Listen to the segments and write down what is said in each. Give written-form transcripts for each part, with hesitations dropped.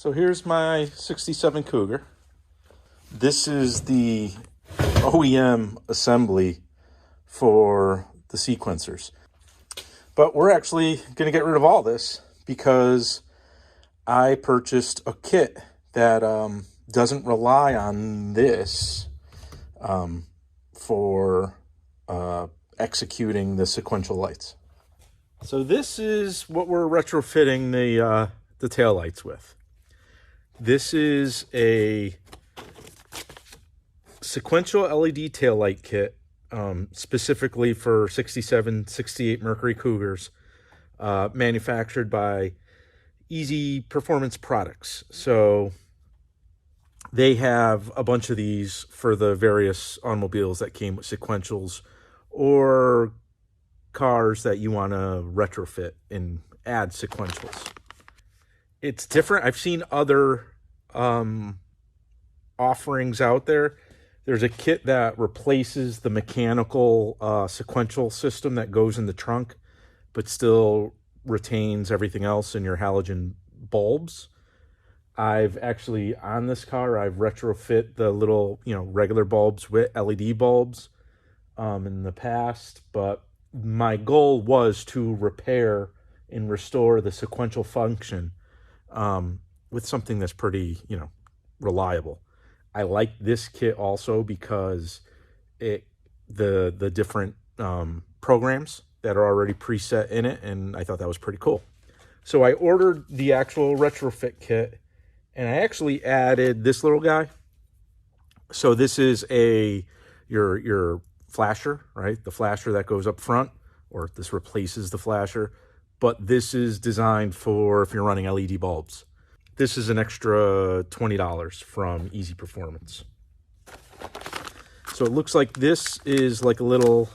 So here's my 67 Cougar. This is the OEM assembly for the sequencers. But we're actually going to get rid of all this because I purchased a kit that doesn't rely on this for executing the sequential lights. So this is what we're retrofitting the tail lights with. This is a sequential LED tail light kit, specifically for 67, 68 Mercury Cougars, manufactured by Easy Performance Products. So they have a bunch of these for the various automobiles that came with sequentials or cars that you want to retrofit and add sequentials. It's different. I've seen other offerings out there. There's a kit that replaces the mechanical sequential system that goes in the trunk, but still retains everything else in your halogen bulbs. I've actually, on this car, I've retrofit the little, regular bulbs with LED bulbs in the past, but my goal was to repair and restore the sequential function with something that's pretty, reliable. I like this kit also because the different programs that are already preset in it, and I thought that was pretty cool. So I ordered the actual retrofit kit, and I actually added this little guy. So this is your flasher, right? The flasher that goes up front, or this replaces the flasher. But this is designed for if you're running LED bulbs. This is an extra $20 from Easy Performance. So it looks like this is like a little,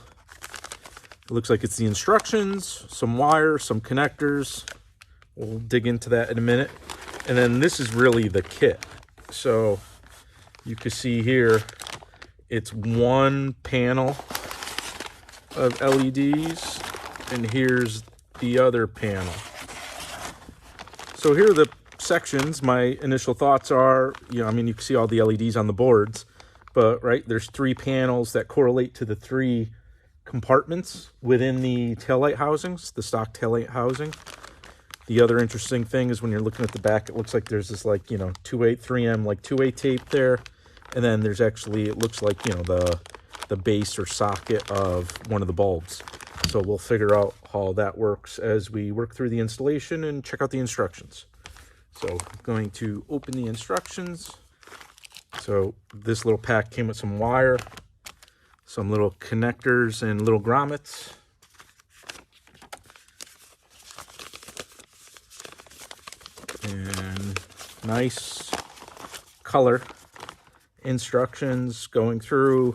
it looks like it's the instructions, some wire, some connectors. We'll dig into that in a minute. And then this is really the kit. So you can see here, it's one panel of LEDs, and here's the other panel. So here are the sections. My initial thoughts are, you can see all the LEDs on the boards, but there's three panels that correlate to the three compartments within the taillight housings, the stock taillight housing. The other interesting thing is when you're looking at the back, it looks like there's this 3M 2A tape there, and then there's actually, it looks like the base or socket of one of the bulbs. So we'll figure out how that works as we work through the installation and check out the instructions. So I'm going to open the instructions. So this little pack came with some wire, some little connectors and little grommets. And nice color instructions going through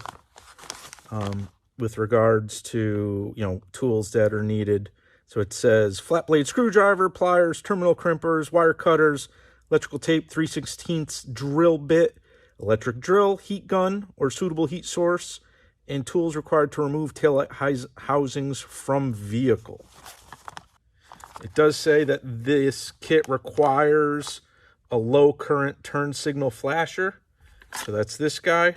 with regards to, tools that are needed. So it says flat blade screwdriver, pliers, terminal crimpers, wire cutters, electrical tape, 3/16 drill bit, electric drill, heat gun or suitable heat source, and tools required to remove taillight housings from vehicle. It does say that this kit requires a low current turn signal flasher. So that's this guy.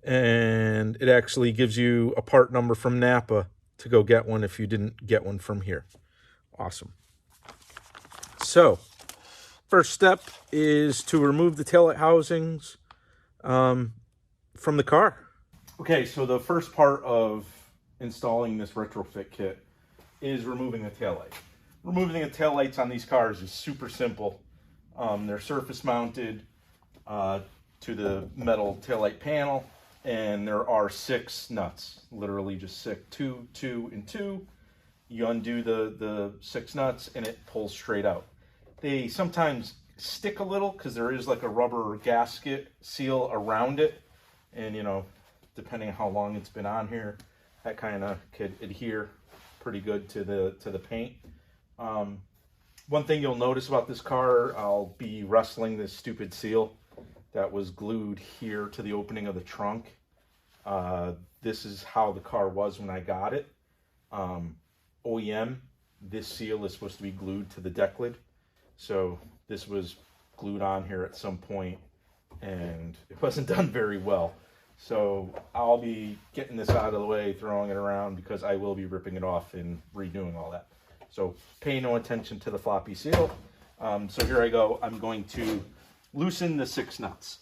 And it actually gives you a part number from Napa to go get one if you didn't get one from here. Awesome. So first step is to remove the taillight housings from the car. Okay, so the first part of installing this retrofit kit is removing the taillight. Removing the taillights on these cars is super simple. They're surface mounted to the metal taillight panel, and there are 6 nuts, literally just 6, 2, 2, and 2. You undo the 6 nuts and it pulls straight out. They sometimes stick a little because there is like a rubber gasket seal around it, and depending on how long it's been on here, that kind of could adhere pretty good to the paint. One thing you'll notice about this car, I'll be wrestling this stupid seal that was glued here to the opening of the trunk. This is how the car was when I got it. OEM, this seal is supposed to be glued to the deck lid. So this was glued on here at some point, and it wasn't done very well. So I'll be getting this out of the way, throwing it around, because I will be ripping it off and redoing all that. So pay no attention to the floppy seal. So here I go. I'm going to loosen the 6 nuts.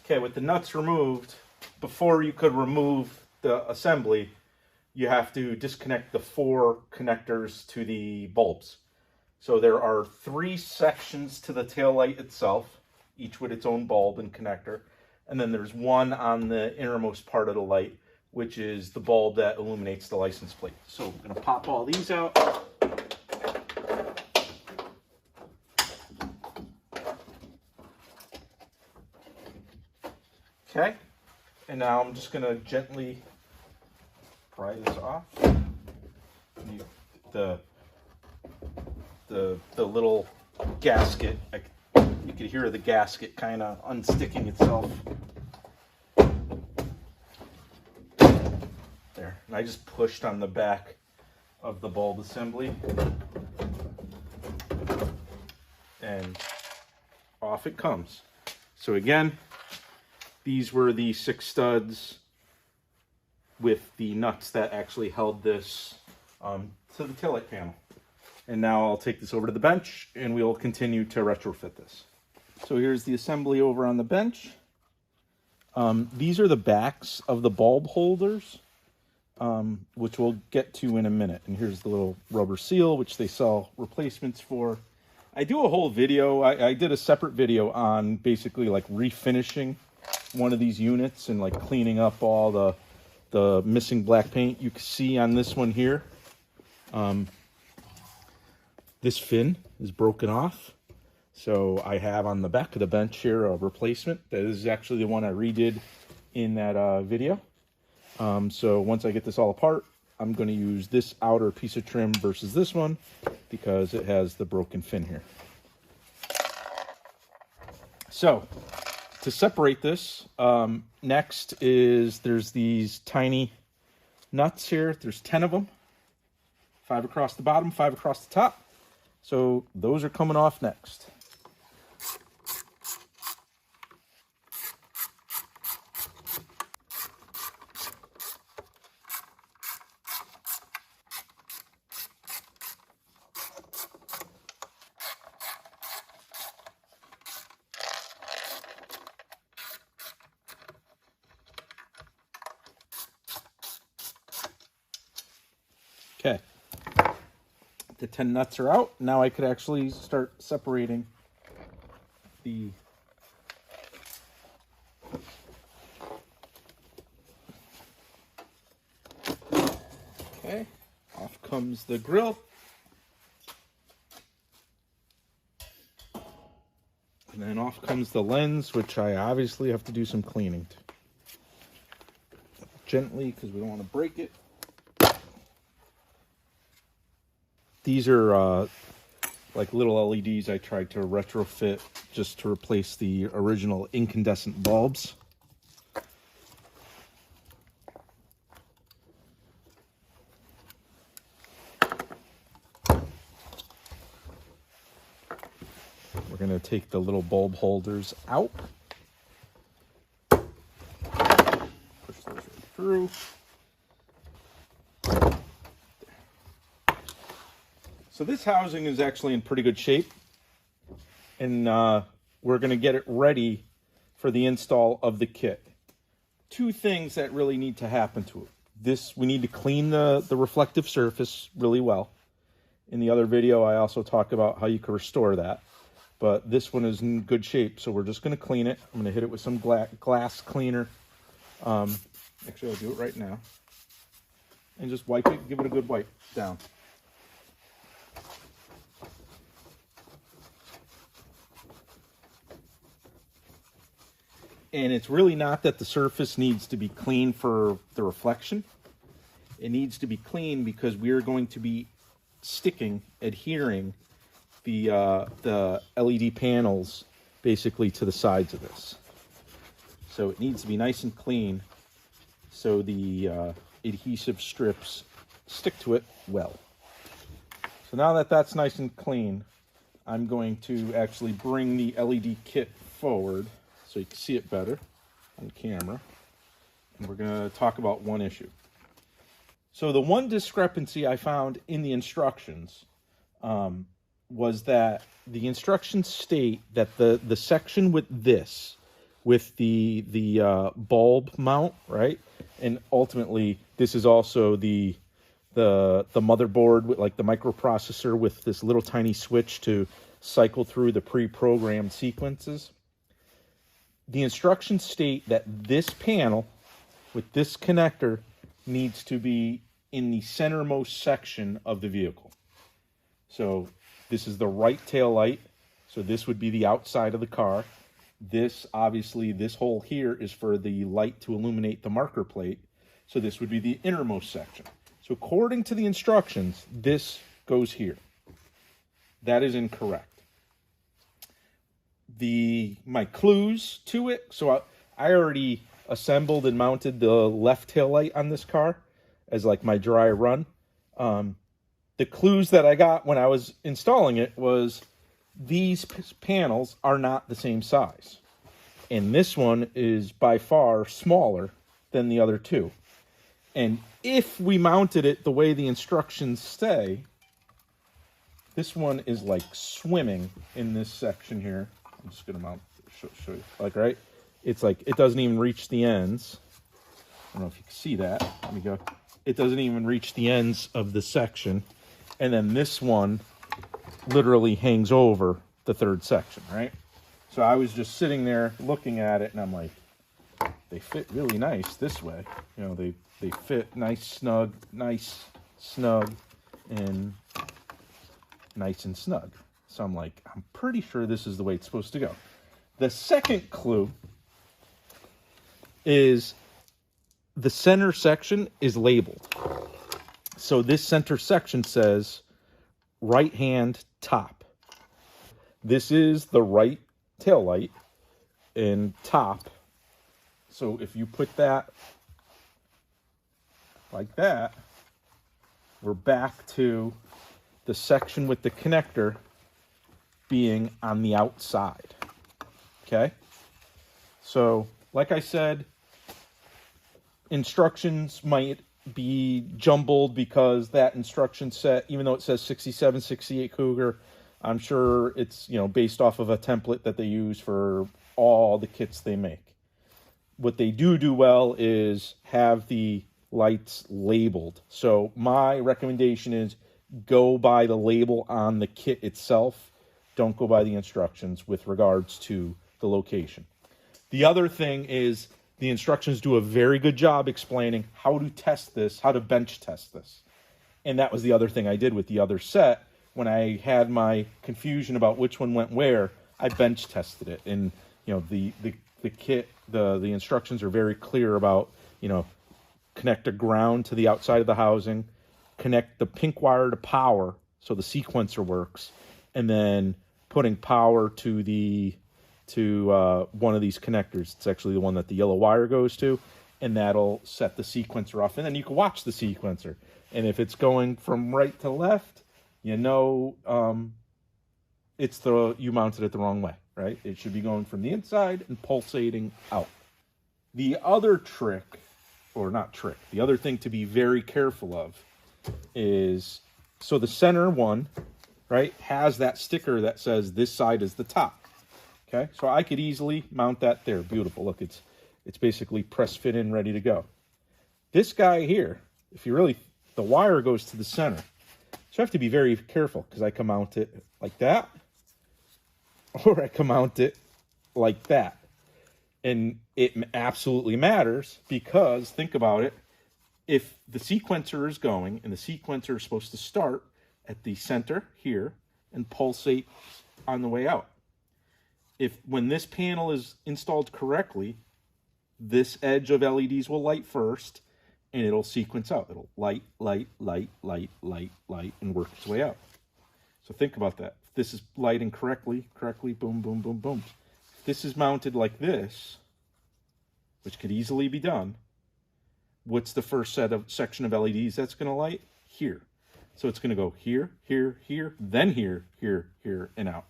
Okay, with the nuts removed, before you could remove the assembly, you have to disconnect the 4 connectors to the bulbs. So there are 3 sections to the tail light itself, each with its own bulb and connector. And then there's one on the innermost part of the light, which is the bulb that illuminates the license plate. So we're going to pop all these out. Okay, and now I'm just going to gently pry this off. The little gasket, you could hear the gasket kind of unsticking itself. There, and I just pushed on the back of the bulb assembly, and off it comes. So again, these were the 6 studs with the nuts that actually held this to the taillight panel. And now I'll take this over to the bench and we will continue to retrofit this. So here's the assembly over on the bench. These are the backs of the bulb holders, which we'll get to in a minute. And here's the little rubber seal, which they sell replacements for. I do a whole video. I did a separate video on basically like refinishing one of these units and like cleaning up all the missing black paint. You can see on this one here, this fin is broken off. So I have on the back of the bench here a replacement. That is actually the one I redid in that video. So once I get this all apart, I'm going to use this outer piece of trim versus this one because it has the broken fin here. So to separate this, next is there's these tiny nuts here. There's 10 of them, 5 across the bottom, 5 across the top. So those are coming off next. Okay, the 10 nuts are out. Now I could actually start separating the okay, off comes the grill. And then off comes the lens, which I obviously have to do some cleaning to. Gently, because we don't want to break it. These are like little LEDs I tried to retrofit just to replace the original incandescent bulbs. We're going to take the little bulb holders out. Push those right through. So this housing is actually in pretty good shape, and we're going to get it ready for the install of the kit. 2 things that really need to happen to it. We need to clean the reflective surface really well. In the other video, I also talk about how you can restore that, but this one is in good shape, so we're just going to clean it. I'm going to hit it with some glass cleaner. Actually, I'll do it right now. And just wipe it, give it a good wipe down. And it's really not that the surface needs to be clean for the reflection. It needs to be clean because we are going to be adhering the LED panels basically to the sides of this. So it needs to be nice and clean so the adhesive strips stick to it well. So now that that's nice and clean, I'm going to actually bring the LED kit forward so you can see it better on camera. And we're going to talk about one issue. So the one discrepancy I found in the instructions was that the instructions state that the section with this, with the bulb mount, right? And ultimately, this is also the motherboard with like the microprocessor with this little tiny switch to cycle through the pre-programmed sequences. The instructions state that this panel with this connector needs to be in the centermost section of the vehicle. So this is the right tail light. So this would be the outside of the car. This, obviously, this hole here is for the light to illuminate the marker plate. So this would be the innermost section. So according to the instructions, this goes here. That is incorrect. My clues to it, so I already assembled and mounted the left tail light on this car as like my dry run. The clues that I got when I was installing it was these panels are not the same size. And this one is by far smaller than the other two. And if we mounted it the way the instructions say, this one is like swimming in this section here. I'm just going to mount, show you, like, right? It's like, it doesn't even reach the ends. I don't know if you can see that. Let me go. It doesn't even reach the ends of the section. And then this one literally hangs over the third section, right? So I was just sitting there looking at it, and I'm like, they fit really nice this way. You know, they fit nice, snug, and nice and snug. So I'm like, I'm pretty sure this is the way it's supposed to go. The second clue is the center section is labeled. So this center section says right hand top. This is the right tail light and top. So if you put that like that, we're back to the section with the connector being on the outside. Okay? So, like I said, instructions might be jumbled because that instruction set, even though it says 67, 68 Cougar, I'm sure it's, you know, based off of a template that they use for all the kits they make. What they do well is have the lights labeled. So my recommendation is go by the label on the kit itself. Don't go by the instructions with regards to the location. The other thing is the instructions do a very good job explaining how to test this, how to bench test this. And that was the other thing I did with the other set. When I had my confusion about which one went where, I bench tested it. And, you know, the kit, the instructions are very clear about, you know, connect a ground to the outside of the housing, connect the pink wire to power so the sequencer works, and then putting power to one of these connectors. It's actually the one that the yellow wire goes to, and that'll set the sequencer off. And then you can watch the sequencer. And if it's going from right to left, you know you mounted it the wrong way, right? It should be going from the inside and pulsating out. The other trick, or not trick, the other thing to be very careful of is, so the center one, right, has that sticker that says this side is the top. Okay, so I could easily mount that there. Beautiful. Look, it's basically press fit in, ready to go. This guy here, if you really, the wire goes to the center. So I have to be very careful because I can mount it like that, or I can mount it like that. And it absolutely matters because, think about it, if the sequencer is going, and the sequencer is supposed to start at the center here and pulsate on the way out. When this panel is installed correctly, this edge of LEDs will light first, and it'll sequence out. It'll light, light, light, light, light, light, and work its way out. So think about that. this is lighting correctly, boom, boom, boom, boom. If this is mounted like this, which could easily be done, what's the first section of LEDs that's going to light? Here. So it's going to go here, here, here, then here, here, here, and out,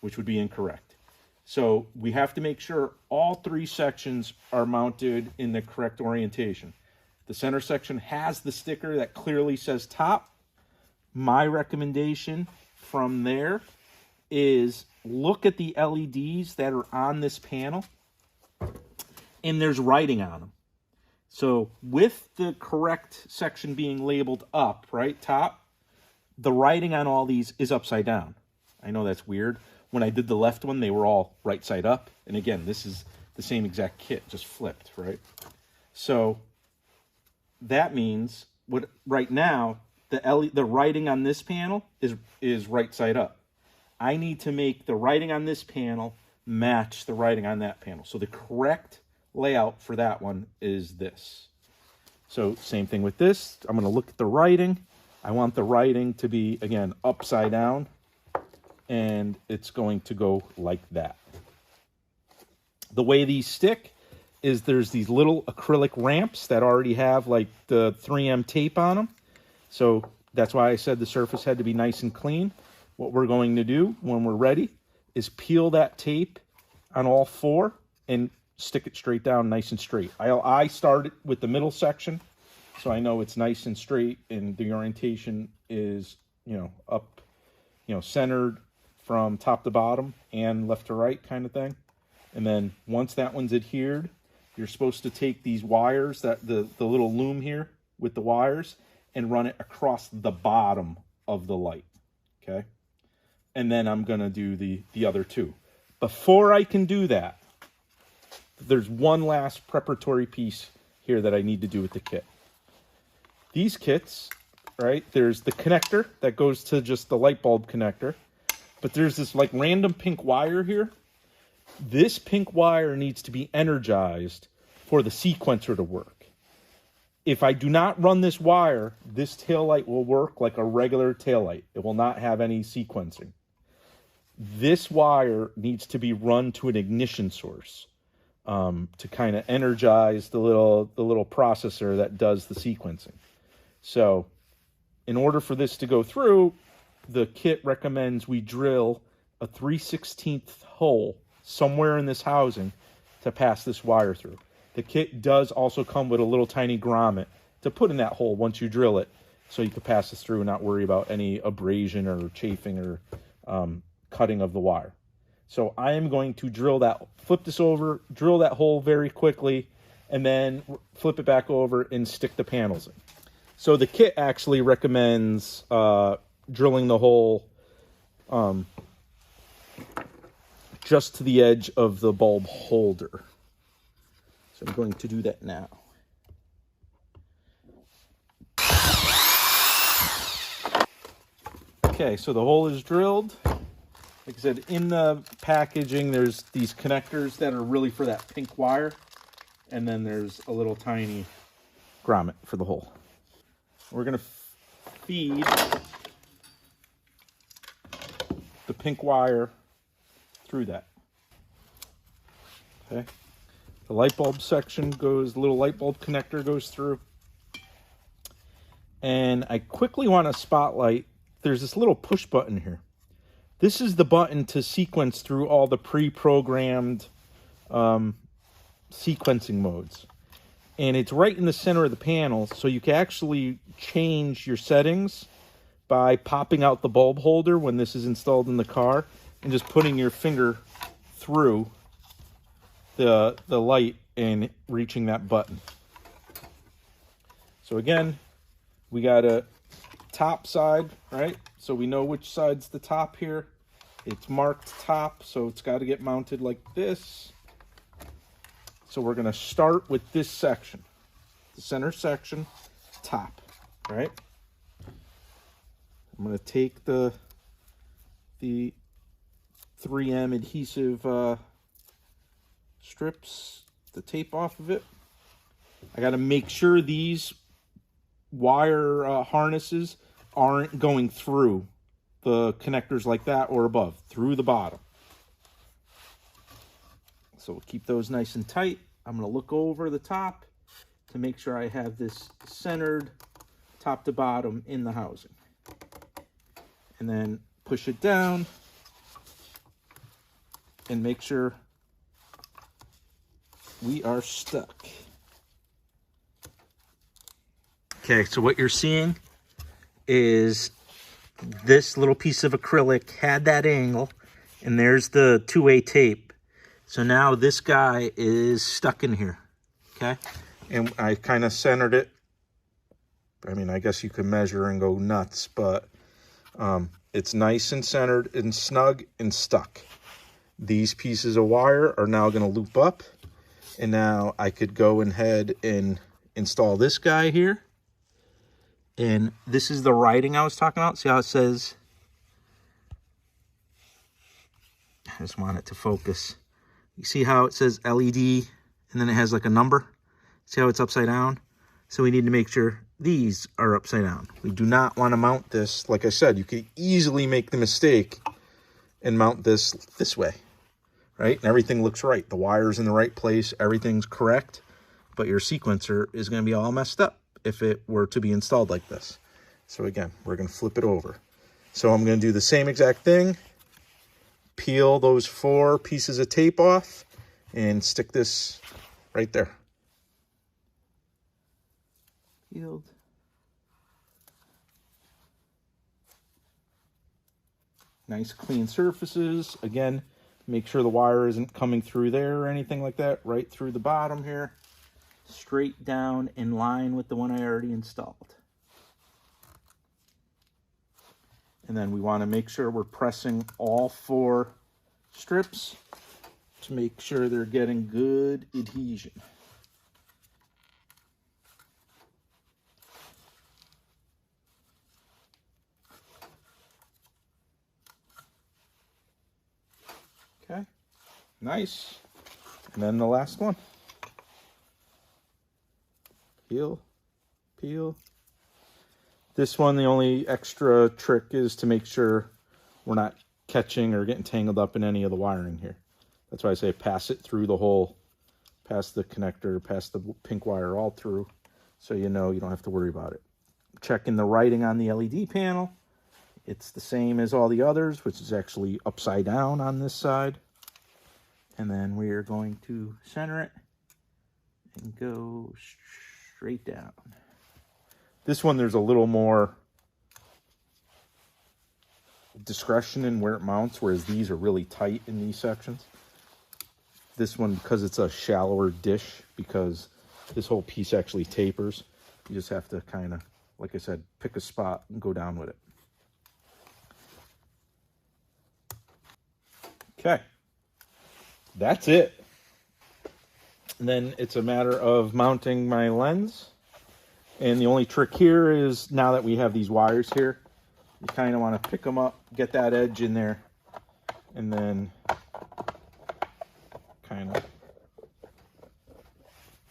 which would be incorrect. So we have to make sure all 3 sections are mounted in the correct orientation. The center section has the sticker that clearly says top. My recommendation from there is look at the LEDs that are on this panel, and there's writing on them. So with the correct section being labeled up, right, top, the writing on all these is upside down. I know that's weird. When I did the left one, they were all right side up. And again, this is the same exact kit, just flipped, right? So that means what right now, the writing on this panel is right side up. I need to make the writing on this panel match the writing on that panel. So the correct layout for that one is this. So same thing with this. I'm going to look at the writing. I want the writing to be, again, upside down, and it's going to go like that. The way these stick is there's these little acrylic ramps that already have like the 3M tape on them. So that's why I said the surface had to be nice and clean. What we're going to do when we're ready is peel that tape on all 4 and stick it straight down nice and straight. I started with the middle section, so I know it's nice and straight and the orientation is, up, centered from top to bottom and left to right kind of thing. And then once that one's adhered, you're supposed to take these wires, that the little loom here with the wires, and run it across the bottom of the light, okay? And then I'm going to do the other 2. Before I can do that, there's one last preparatory piece here that I need to do with the kit. These kits, right, there's the connector that goes to just the light bulb connector, but there's this like random pink wire here. This pink wire needs to be energized for the sequencer to work. If I do not run this wire, this taillight will work like a regular taillight. It will not have any sequencing. This wire needs to be run to an ignition source to kind of energize the little processor that does the sequencing. So in order for this to go through, the kit recommends we drill a 3/16 hole somewhere in this housing to pass this wire through. The kit does also come with a little tiny grommet to put in that hole once you drill it, so you can pass this through and not worry about any abrasion or chafing or cutting of the wire. So I am going to flip this over, drill that hole very quickly, and then flip it back over and stick the panels in. So the kit actually recommends drilling the hole just to the edge of the bulb holder. So I'm going to do that now. Okay, so the hole is drilled. Like I said, in the packaging, there's these connectors that are really for that pink wire. And then there's a little tiny grommet for the hole. We're going to feed the pink wire through that. Okay. The light bulb section goes, the little light bulb connector goes through. And I quickly want to spotlight, there's this little push button here. This is the button to sequence through all the pre-programmed sequencing modes. And it's right in the center of the panel, so you can actually change your settings by popping out the bulb holder when this is installed in the car and just putting your finger through the light and reaching that button. So again, we got a top side, right? So we know which side's the top here. It's marked top, so it's got to get mounted like this. So we're going to start with this section, the center section, top, right? I'm going to take the 3M adhesive strips, the tape off of it. I got to make sure these wire harnesses aren't going through the connectors like that or above, through the bottom. So we'll keep those nice and tight. I'm going to look over the top to make sure I have this centered top to bottom in the housing. And then push it down and make sure we are stuck. Okay, so what you're seeing is this little piece of acrylic had that angle, and there's the two-way tape. So now this guy is stuck in here, okay? And I kind of centered it. I mean, I guess you could measure and go nuts, but it's nice and centered and snug and stuck. These pieces of wire are now going to loop up, and now I could go ahead and install this guy here. And this is the writing I was talking about. See how it says, I just want it to focus. You see how it says LED and then it has like a number? See how it's upside down? So we need to make sure these are upside down. We do not want to mount this. Like I said, you could easily make the mistake and mount this way, right? And everything looks right. The wire's in the right place. Everything's correct. But your sequencer is going to be all messed up if it were to be installed like this. So again, we're going to flip it over. So I'm going to do the same exact thing. Peel those 4 pieces of tape off and stick this right there. Peeled. Nice clean surfaces. Again, make sure the wire isn't coming through there or anything like that. Right through the bottom here. Straight down in line with the one I already installed. And then we want to make sure we're pressing all 4 strips to make sure they're getting good adhesion. Okay, nice. And then the last one. Peel, peel. This one, the only extra trick is to make sure we're not catching or getting tangled up in any of the wiring here. That's why I say pass it through the hole, pass the connector, pass the pink wire all through, so you know you don't have to worry about it. Checking the writing on the LED panel. It's the same as all the others, which is actually upside down on this side. And then we are going to center it and go straight down. This one, there's a little more discretion in where it mounts, whereas these are really tight in these sections. This one, because it's a shallower dish, because this whole piece actually tapers, you just have to kind of, like I said, pick a spot and go down with it. Okay, that's it. And then it's a matter of mounting my lens. And the only trick here is, now that we have these wires here, you kind of want to pick them up, get that edge in there, and then kind of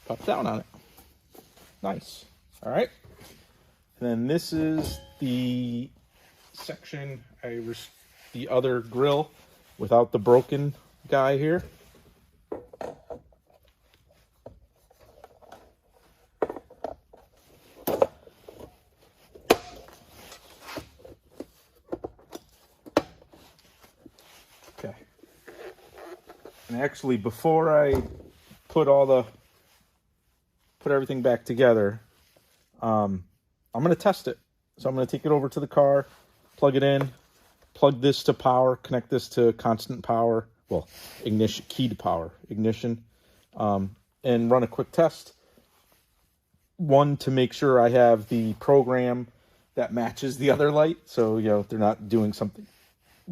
pop down on it. Nice. All right. And then this is the section, the other grill without the broken guy here. Okay. And actually, before I put everything back together, I'm going to test it. So I'm going to take it over to the car, plug it in, plug this to power, connect this to constant power, well, ignition, key to power, ignition, and run a quick test. One, to make sure I have the program that matches the other light, so, you know, they're not doing something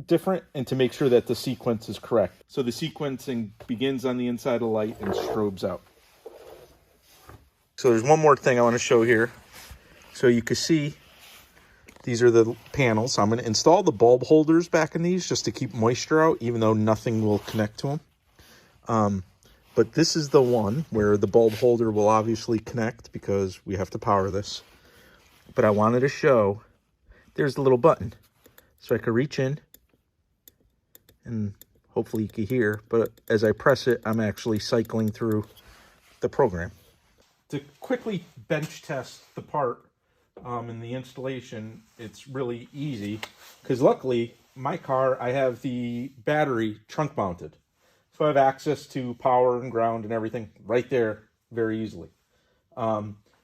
different, and to make sure that the sequence is correct. So the sequencing begins on the inside of the light and strobes out. So there's one more thing I want to show here. So you can see these are the panels. I'm going to install the bulb holders back in these just to keep moisture out, even though nothing will connect to them. But this is the one where the bulb holder will obviously connect because we have to power this. But I wanted to show, there's the little button. So I could reach in and hopefully you can hear, but as I press it, I'm actually cycling through the program. To quickly bench test the part in the installation, it's really easy because luckily my car, I have the battery trunk mounted. So I have access to power and ground and everything right there very easily.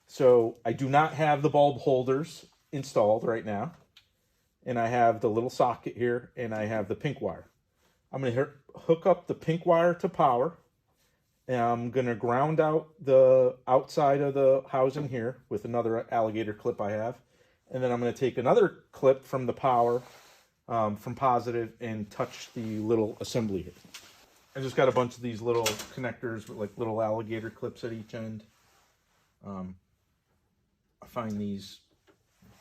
So I do not have the bulb holders installed right now. And I have the little socket here and I have the pink wire. I'm going to hook up the pink wire to power. And I'm going to ground out the outside of the housing here with another alligator clip I have. And then I'm going to take another clip from the power from positive and touch the little assembly here. I just got a bunch of these little connectors with like little alligator clips at each end. I find these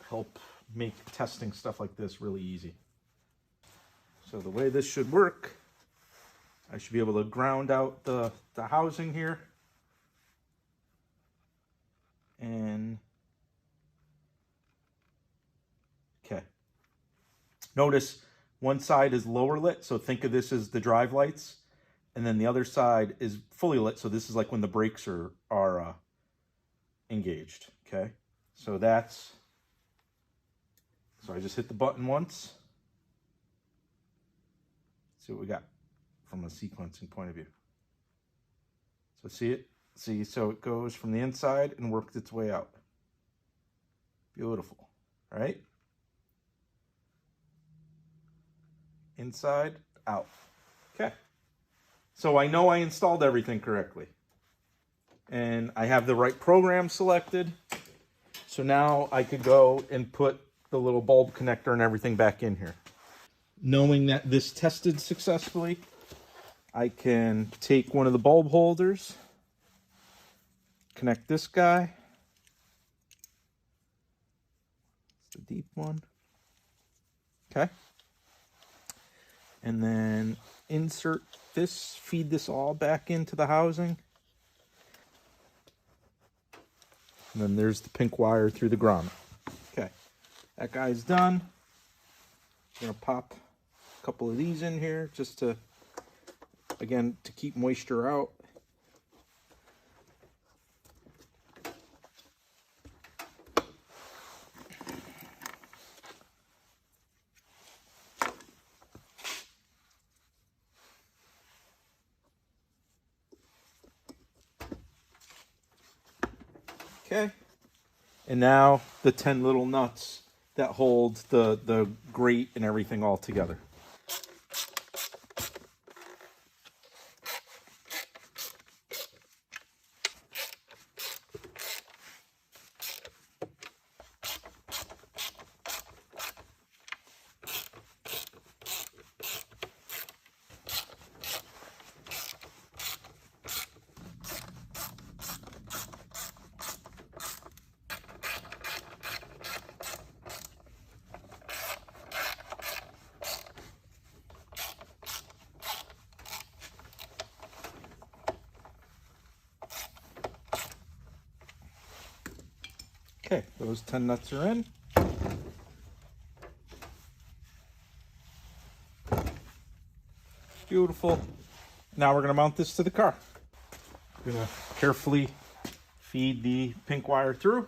help make testing stuff like this really easy. So the way this should work, I should be able to ground out the housing here. And, okay. Notice one side is lower lit, so think of this as the drive lights. And then the other side is fully lit, so this is like when the brakes are engaged, okay? So I just hit the button once. See what we got from a sequencing point of view. So see it? See, so it goes from the inside and works its way out. Beautiful, right? Inside, out. Okay. So I know I installed everything correctly. And I have the right program selected. So now I could go and put the little bulb connector and everything back in here. Knowing that this tested successfully, I can take one of the bulb holders, connect this guy. It's the deep one. Okay. And then insert this, feed this all back into the housing. And then there's the pink wire through the grommet. Okay, that guy's done. I'm gonna pop a couple of these in here just to, again, to keep moisture out. Okay, and now the 10 little nuts that hold the grate and everything all together. Okay, those 10 nuts are in. Beautiful. Now we're going to mount this to the car. I'm going to carefully feed the pink wire through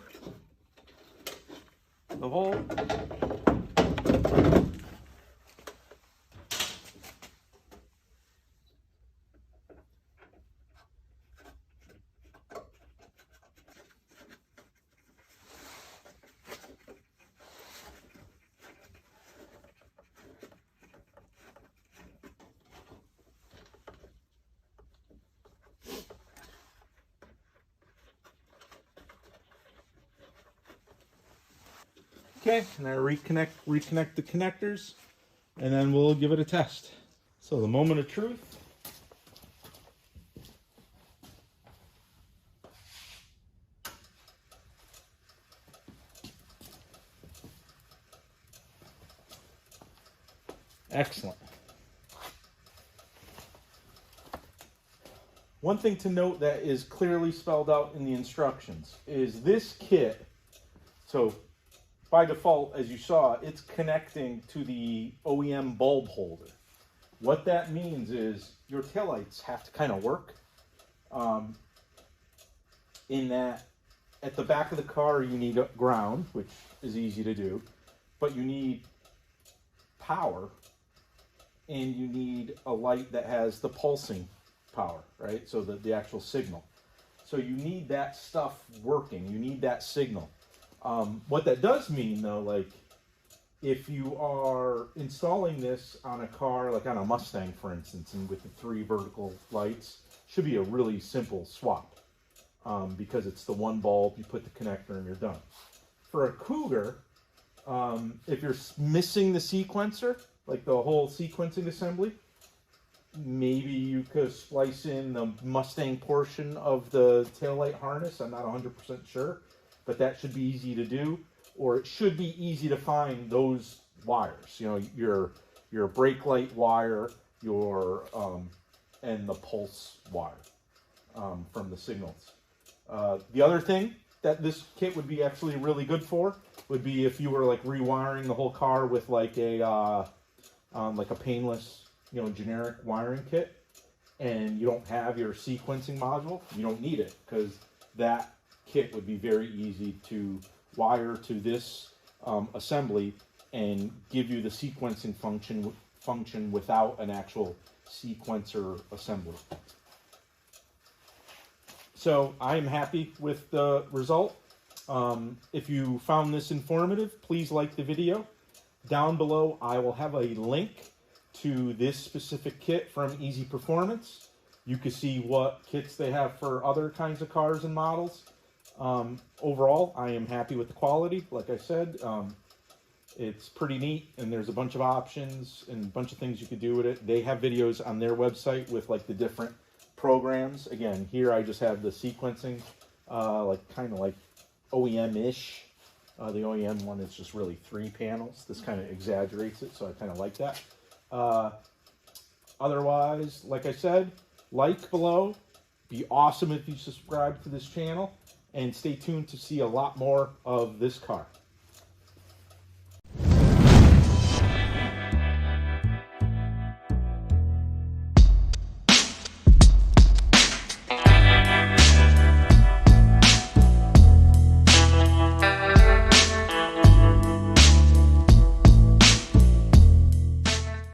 the hole. Okay, and I reconnect the connectors, and then we'll give it a test. So the moment of truth. Excellent. One thing to note that is clearly spelled out in the instructions is this kit, so by default, as you saw, it's connecting to the OEM bulb holder. What that means is your taillights have to kind of work in that at the back of the car you need ground, which is easy to do, but you need power and you need a light that has the pulsing power, right? So the actual signal. So you need that stuff working. You need that signal. What that does mean though, like if you are installing this on a car, like on a Mustang, for instance, and with the 3 vertical lights, should be a really simple swap because it's the one bulb, you put the connector and you're done. For a Cougar, if you're missing the sequencer, like the whole sequencing assembly, maybe you could splice in the Mustang portion of the taillight harness. I'm not 100% sure, but that should be easy to do, or it should be easy to find those wires. You know, your brake light wire, your and the pulse wire from the signals. The other thing that this kit would be actually really good for would be if you were like rewiring the whole car with like a painless, you know, generic wiring kit, and you don't have your sequencing module. You don't need it because that kit would be very easy to wire to this assembly and give you the sequencing function without an actual sequencer assembly. So I'm happy with the result. If you found this informative, please like the video. Down below, I will have a link to this specific kit from Easy Performance. You can see what kits they have for other kinds of cars and models. Overall, I am happy with the quality. Like I said, it's pretty neat, and there's a bunch of options and a bunch of things you could do with it. They have videos on their website with like the different programs. Again, here I just have the sequencing, kind of like OEM-ish. The OEM one is just really 3 panels. This kind of exaggerates it, so I kind of like that. Otherwise, like I said, like below. Be awesome if you subscribe to this channel, and stay tuned to see a lot more of this car.